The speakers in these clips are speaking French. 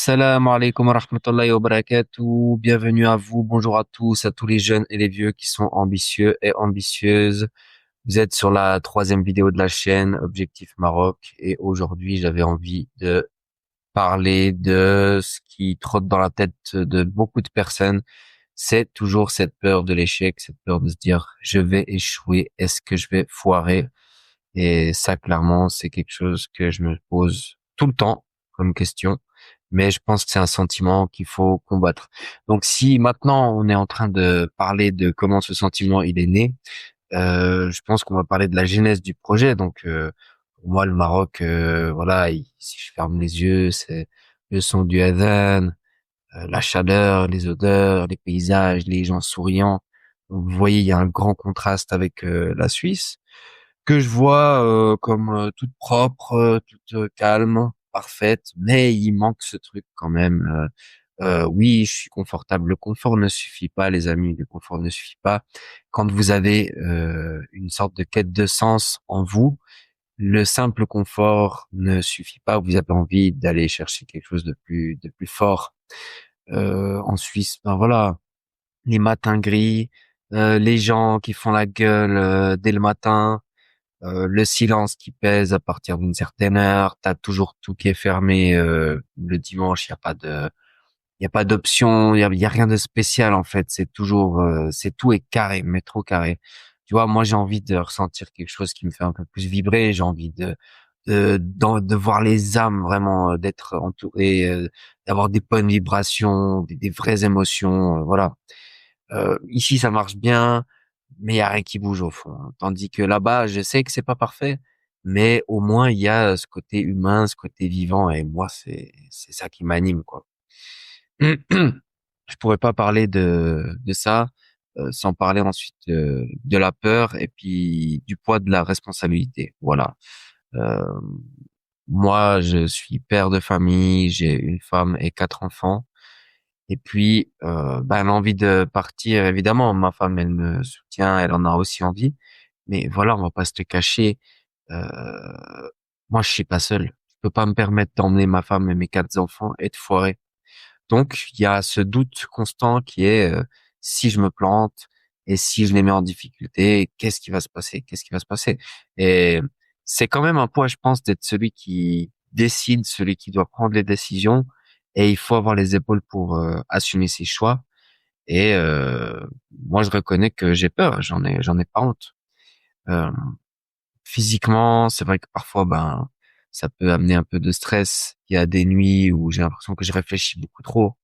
Salam alaikum wa rahmatullahi wa barakatuh. Bienvenue à vous. Bonjour à tous, à tous les jeunes et les vieux qui sont ambitieux et ambitieuses. Vous êtes sur la troisième vidéo de la chaîne Objectif Maroc et aujourd'hui j'avais envie de parler de ce qui trotte dans la tête de beaucoup de personnes. C'est toujours cette peur de l'échec, cette peur de se dire je vais échouer, est-ce que je vais foirer? Et ça, clairement, c'est quelque chose que je me pose tout le temps comme question. Mais je pense que c'est un sentiment qu'il faut combattre. Donc, si maintenant on est en train de parler de comment ce sentiment il est né, je pense qu'on va parler de la genèse du projet. Donc, pour moi, le Maroc, voilà, si je ferme les yeux, c'est le son du adhan, la chaleur, les odeurs, les paysages, les gens souriants. Donc, vous voyez, il y a un grand contraste avec la Suisse que je vois comme toute propre, toute calme, parfaite, mais il manque ce truc quand même. Oui, je suis confortable. Le confort ne suffit pas, les amis. Le confort ne suffit pas. Quand vous avez une sorte de quête de sens en vous, le simple confort ne suffit pas. Vous avez envie d'aller chercher quelque chose de plus fort. En Suisse, ben voilà, les matins gris, les gens qui font la gueule dès le matin, le silence qui pèse à partir d'une certaine heure, t'as toujours tout qui est fermé le dimanche, il y a pas d'option, il y a rien de spécial en fait, c'est toujours c'est tout est carré, mais trop carré. Tu vois, moi j'ai envie de ressentir quelque chose qui me fait un peu plus vibrer, j'ai envie de voir les âmes vraiment d'être entouré d'avoir des bonnes vibrations, des vraies émotions, voilà. Ici, ça marche bien, mais il y a rien qui bouge au fond. Tandis que là-bas, je sais que c'est pas parfait, mais au moins il y a ce côté humain, ce côté vivant, et moi, c'est ça qui m'anime, quoi. Je pourrais pas parler de ça sans parler ensuite de la peur et puis du poids de la responsabilité. Voilà. Euh, Moi, je suis père de famille, j'ai une femme et quatre enfants. Et puis, ben, l'envie de partir, évidemment, ma femme, elle me soutient, elle en a aussi envie. Mais voilà, on va pas se le cacher. Moi, je suis pas seul. Je peux pas me permettre d'emmener ma femme et mes quatre enfants et de foirer. Donc, il y a ce doute constant qui est si je me plante et si je les mets en difficulté, qu'est-ce qui va se passer? Qu'est-ce qui va se passer? Et c'est quand même un poids, je pense, d'être celui qui décide, celui qui doit prendre les décisions. Et il faut avoir les épaules pour assumer ses choix. Et moi, je reconnais que j'ai peur. J'en ai pas honte. Euh, Physiquement, c'est vrai que parfois, ben, ça peut amener un peu de stress. Il y a des nuits où j'ai l'impression que je réfléchis beaucoup trop.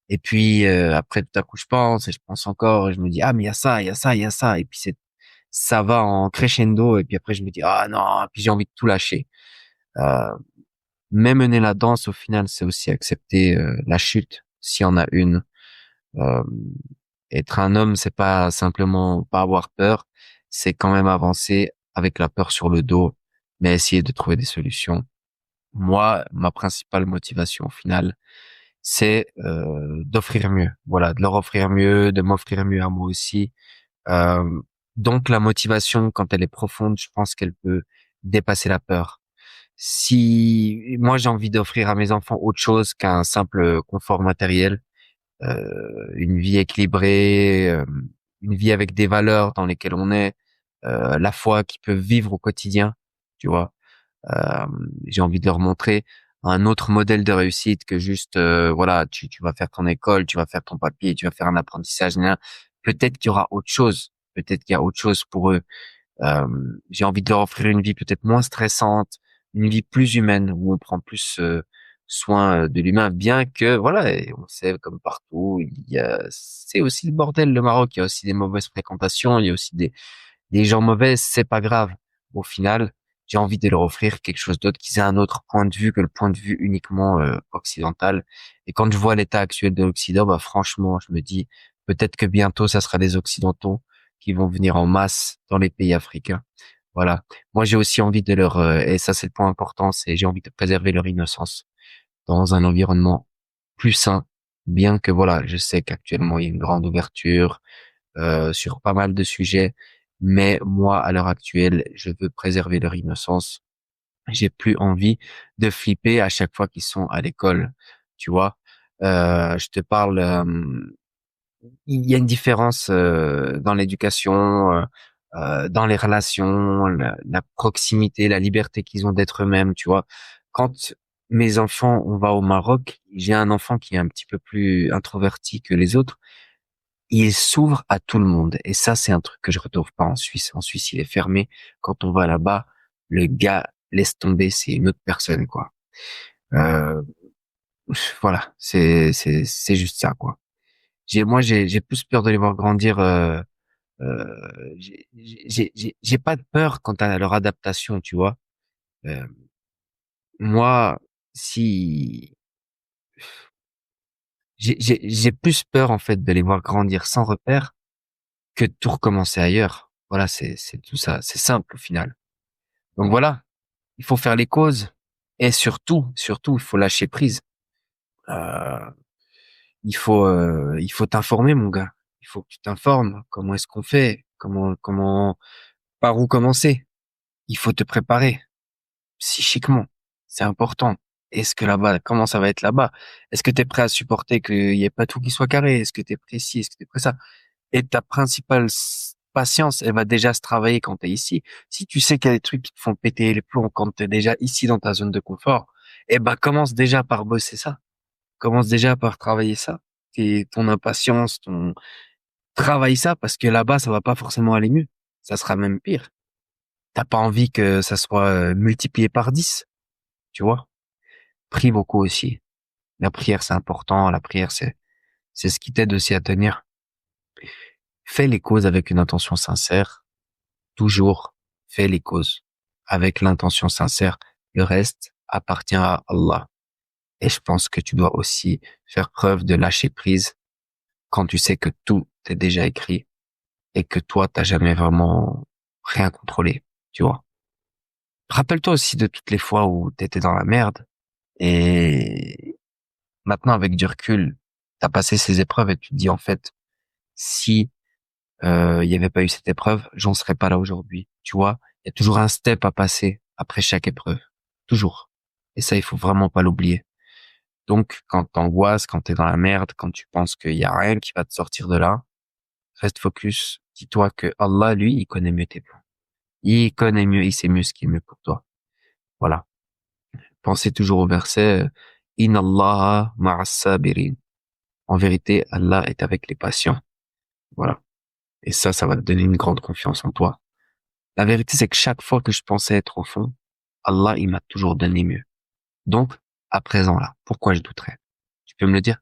Et puis après tout à coup je pense encore et je me dis ah mais il y a ça, il y a ça, il y a ça et puis c'est ça va en crescendo et puis après je me dis ah non, et puis j'ai envie de tout lâcher. Euh, mais mener la danse au final c'est aussi accepter la chute s'il y en a une. Euh, Être un homme c'est pas simplement pas avoir peur, c'est quand même avancer avec la peur sur le dos, mais essayer de trouver des solutions. Moi, ma principale motivation au final c'est d'offrir mieux. Voilà, de leur offrir mieux, de m'offrir mieux à moi aussi. Euh, donc la motivation, quand elle est profonde, je pense qu'elle peut dépasser la peur. Si moi j'ai envie d'offrir à mes enfants autre chose qu'un simple confort matériel, une vie équilibrée, une vie avec des valeurs dans lesquelles on est, la foi qu'ils peuvent vivre au quotidien, tu vois. Euh, j'ai envie de leur montrer un autre modèle de réussite que juste voilà, tu vas faire ton école, tu vas faire ton papier, tu vas faire un apprentissage. Peut-être qu'il y aura autre chose. Peut-être qu'il y a autre chose pour eux. Euh, j'ai envie de leur offrir une vie peut-être moins stressante, une vie plus humaine où on prend plus soin de l'humain. Bien que voilà, et on sait comme partout, c'est aussi le bordel le Maroc. Il y a aussi des mauvaises fréquentations, il y a aussi des gens mauvais, c'est pas grave. Au final, j'ai envie de leur offrir quelque chose d'autre, qu'ils aient un autre point de vue que le point de vue uniquement occidental. Et quand je vois l'état actuel de l'Occident, bah franchement, je me dis peut-être que bientôt, ça sera des Occidentaux qui vont venir en masse dans les pays africains. Voilà. Moi, j'ai aussi envie de leur, et ça c'est le point important, c'est j'ai envie de préserver leur innocence dans un environnement plus sain, bien que voilà, je sais qu'actuellement il y a une grande ouverture sur pas mal de sujets, mais moi, à l'heure actuelle, je veux préserver leur innocence. J'ai plus envie de flipper à chaque fois qu'ils sont à l'école. tu vois. Je te parle, il y a une différence dans l'éducation, dans les relations, la proximité, la liberté qu'ils ont d'être eux-mêmes, tu vois. Quand mes enfants, on va au Maroc, j'ai un enfant qui est un petit peu plus introverti que les autres. Il s'ouvre à tout le monde. Et ça, c'est un truc que je retrouve pas en Suisse. En Suisse, il est fermé. Quand on va là-bas, le gars laisse tomber, c'est une autre personne, quoi. Euh, voilà, c'est juste ça, quoi. J'ai plus peur de les voir grandir. J'ai pas de peur quant à leur adaptation, tu vois. Euh, moi, si j'ai plus peur en fait de les voir grandir sans repère que de tout recommencer ailleurs. Voilà, c'est tout ça. C'est simple au final. Donc voilà, il faut faire les causes et surtout, il faut lâcher prise. Euh, il faut t'informer, mon gars. Il faut que tu t'informes. Comment est-ce qu'on fait? Par où commencer? Il faut te préparer psychiquement. C'est important. Est-ce que là-bas, comment ça va être là-bas? Est-ce que tu es prêt à supporter qu'il y ait pas tout qui soit carré? Est-ce que tu es prêt ci? Est-ce que tu es prêt ça? Et ta principale patience, elle va déjà se travailler quand tu es ici. Si tu sais qu'il y a des trucs qui te font péter les plombs quand tu es déjà ici dans ta zone de confort, eh ben commence déjà par bosser ça. Commence déjà par travailler ça. Et ton impatience, ton travaille ça parce que là-bas ça va pas forcément aller mieux. Ça sera même pire. T'as pas envie que ça soit multiplié par 10, tu vois. Prie beaucoup aussi. La prière c'est important. La prière c'est ce qui t'aide aussi à tenir. Fais les causes avec une intention sincère. Toujours fais les causes avec l'intention sincère. Le reste appartient à Allah. Et je pense que tu dois aussi faire preuve de lâcher prise quand tu sais que tout est déjà écrit et que toi, t'as jamais vraiment rien contrôlé, tu vois. Rappelle-toi aussi de toutes les fois où t'étais dans la merde et maintenant, avec du recul, t'as passé ces épreuves et tu te dis, en fait, si il y avait pas eu cette épreuve, j'en serais pas là aujourd'hui. Tu vois, il y a toujours un step à passer après chaque épreuve, toujours. Et ça, il faut vraiment pas l'oublier. Donc, quand t'angoisses, quand t'es dans la merde, quand tu penses qu'il y a rien qui va te sortir de là, reste focus. Dis-toi que Allah, lui, il connaît mieux tes plans. Il connaît mieux, il sait mieux ce qui est mieux pour toi. Voilà. Pensez toujours au verset Inna Allah ma'as sabirin. En vérité, Allah est avec les patients. Voilà. Et ça va te donner une grande confiance en toi. La vérité, c'est que chaque fois que je pensais être au fond, Allah, il m'a toujours donné mieux. Donc, à présent là, pourquoi je douterais? Tu peux me le dire?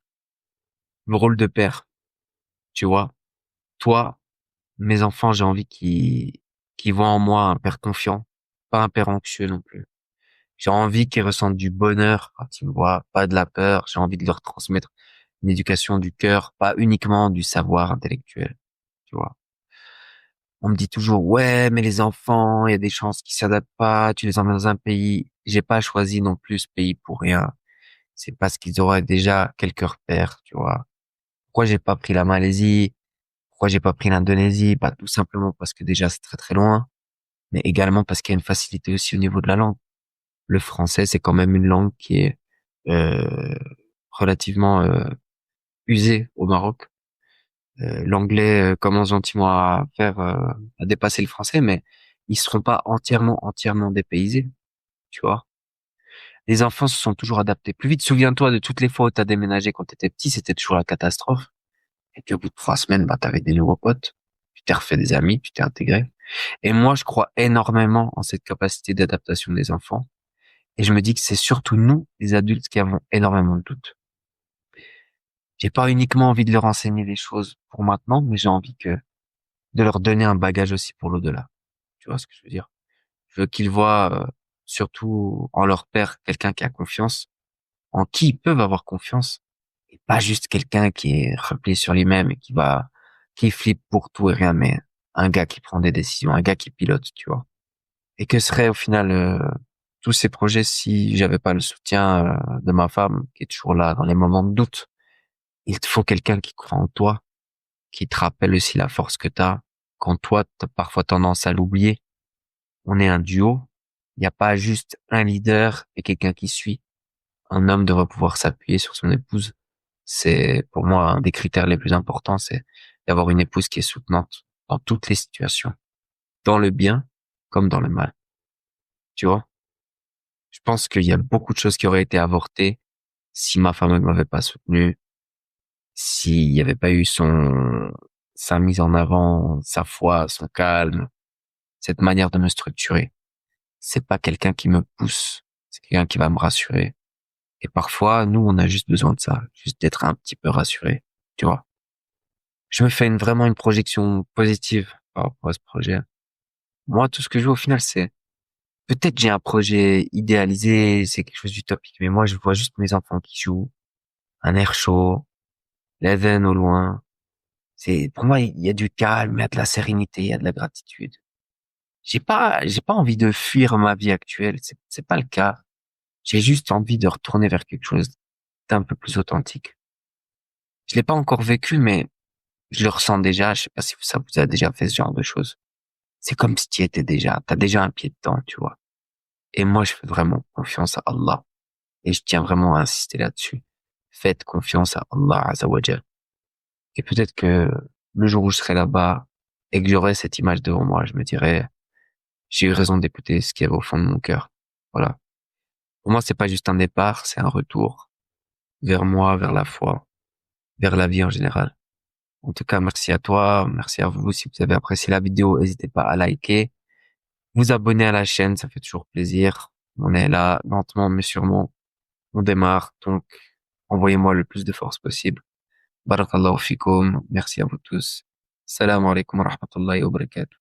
Le rôle de père, tu vois, toi, mes enfants, j'ai envie qu'ils voient en moi un père confiant, pas un père anxieux non plus. J'ai envie qu'ils ressentent du bonheur quand ils me voient, pas de la peur. J'ai envie de leur transmettre une éducation du cœur, pas uniquement du savoir intellectuel, tu vois. On me dit toujours, ouais, mais les enfants, il y a des chances qu'ils s'adaptent pas, tu les emmènes dans un pays. J'ai pas choisi non plus ce pays pour rien. C'est parce qu'ils auraient déjà quelques repères, tu vois. Pourquoi j'ai pas pris la Malaisie? Pourquoi j'ai pas pris l'Indonésie? Bah, tout simplement parce que déjà c'est très très loin, mais également parce qu'il y a une facilité aussi au niveau de la langue. Le français, c'est quand même une langue qui est euh, relativement usée au Maroc. L'anglais commence gentiment à dépasser le français, mais ils seront pas entièrement dépaysés, tu vois. Les enfants se sont toujours adaptés plus vite. Souviens-toi de toutes les fois où t'as déménagé quand t'étais petit, c'était toujours la catastrophe. Et puis au bout de 3 semaines, bah t'avais des nouveaux potes, tu t'es refait des amis, tu t'es intégré. Et moi, je crois énormément en cette capacité d'adaptation des enfants. Et je me dis que c'est surtout nous, les adultes, qui avons énormément de doutes. J'ai pas uniquement envie de leur enseigner des choses pour maintenant, mais j'ai envie de leur donner un bagage aussi pour l'au-delà. Tu vois ce que je veux dire? Je veux qu'ils voient, surtout en leur père, quelqu'un qui a confiance, en qui ils peuvent avoir confiance, et pas juste quelqu'un qui est replié sur lui-même et qui flippe pour tout et rien, mais un gars qui prend des décisions, un gars qui pilote, tu vois. Et que serait au final tous ces projets si j'avais pas le soutien de ma femme qui est toujours là dans les moments de doute. Il te faut quelqu'un qui croit en toi, qui te rappelle aussi la force que t'as quand toi t'as parfois tendance à l'oublier. On est un duo. Il n'y a pas juste un leader et quelqu'un qui suit. Un homme devrait pouvoir s'appuyer sur son épouse. C'est pour moi un des critères les plus importants, c'est d'avoir une épouse qui est soutenante dans toutes les situations, dans le bien comme dans le mal. Tu vois? Je pense qu'il y a beaucoup de choses qui auraient été avortées si ma femme ne m'avait pas soutenu, s'il n'y avait pas eu sa mise en avant, sa foi, son calme, cette manière de me structurer. C'est pas quelqu'un qui me pousse, c'est quelqu'un qui va me rassurer. Et parfois, nous, on a juste besoin de ça, juste d'être un petit peu rassuré, tu vois. Je me fais vraiment une projection positive par rapport à ce projet. Moi, tout ce que je veux au final, c'est peut-être j'ai un projet idéalisé, c'est quelque chose d'utopique, mais moi, je vois juste mes enfants qui jouent, un air chaud, l'Éden au loin. C'est, pour moi, il y a du calme, il y a de la sérénité, il y a de la gratitude. J'ai pas envie de fuir ma vie actuelle. C'est pas le cas. J'ai juste envie de retourner vers quelque chose d'un peu plus authentique. Je l'ai pas encore vécu, mais je le ressens déjà. Je sais pas si ça vous a déjà fait ce genre de choses. C'est comme si tu y étais déjà. T'as déjà un pied dedans, tu vois. Et moi, je fais vraiment confiance à Allah. Et je tiens vraiment à insister là-dessus. Faites confiance à Allah Azawajal. Et peut-être que le jour où je serai là-bas et que j'aurai cette image devant moi, je me dirai, j'ai eu raison d'écouter ce qu'il y avait au fond de mon cœur. Voilà. Pour moi, c'est pas juste un départ, c'est un retour vers moi, vers la foi, vers la vie en général. En tout cas, merci à toi, merci à vous. Si vous avez apprécié la vidéo, n'hésitez pas à liker, vous abonner à la chaîne, ça fait toujours plaisir. On est là, lentement mais sûrement. On démarre, donc envoyez-moi le plus de force possible. Barakallahu fikoum. Merci à vous tous. Salam alaikum wa rahmatullahi wa barakatuh.